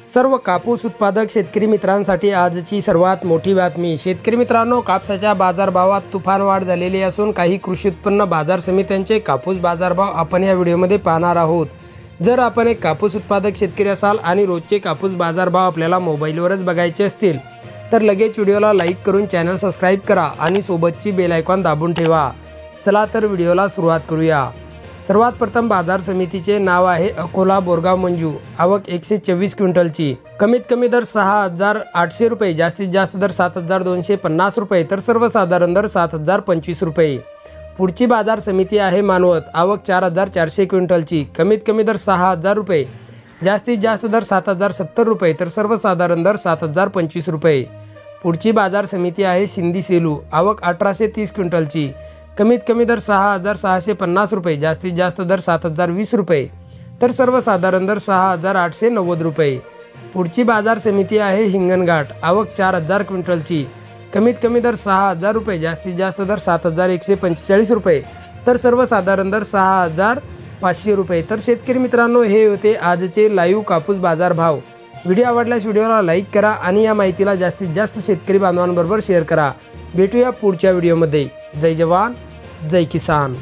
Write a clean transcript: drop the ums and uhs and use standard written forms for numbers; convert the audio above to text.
सर्व कापूस उत्पादक शेतकरी मित्रांसाठी आजची सर्वात मोठी बातमी। शेतकरी मित्रांनो, कापसाच्या बाजारभावात तुफान वाढ झालेली असून काही कृषी उत्पन्न बाजार समित्यांचे कापूस बाजारभाव आपण या व्हिडिओमध्ये पाहणार आहोत। जर आपण एक कापूस उत्पादक शेतकरी असाल आणि रोजचे कापूस बाजारभाव आपल्याला मोबाईलवरच बघायचे असतील तर लगेच व्हिडिओला लाईक करून चॅनल सबस्क्राईब करा आणि सोबतची बेल आयकॉन दाबून ठेवा। चला तर व्हिडिओला सुरुवात करूया। सर्वात प्रथम बाजार समितीचे नाव आहे अकोला बोरगाव मंजू। आवक 124 क्विंटलची। कमीत कमी दर 6,800 रुपये, जास्तीत जास्त दर 7,250 रुपये, तर सर्वसाधारण दर 7,025 रुपये। पुढची बाजार समिती आहे मानवत। आवक 4,400 क्विंटलची। कमीत कमी दर 6,000 रुपये, जास्तीत जास्त दर 7,070 रुपये, तर सर्वसाधारण दर 7,025 रुपये। पुढची बाजार समिती आहे सिंधी सेलू। आवक 1,830 क्विंटलची। कमीत कमी दर 6,650 रुपये, जास्तीत जास्त दर 7,020 रुपये, तर सर्वसाधारण दर 6,890 रुपये। पुढची बाजार समिती आहे हिंगणघाट। आवक 4,000 क्विंटलची। कमीत कमी दर 6,000 रुपये, जास्तीत जास्त दर 7,145 रुपये, तर सर्वसाधारण दर 6,500 रुपये। तर शेतकरी मित्रांनो, हे होते आजचे लाईव्ह कापूस बाजार भाव। व्हिडिओ आवडल्यास व्हिडिओला लाईक करा आणि या माहितीला जास्तीत जास्त शेतकरी बांधवांबरोबर शेअर करा। भेटूया पुढच्या व्हिडिओमध्ये। जय जवान, जय किसान।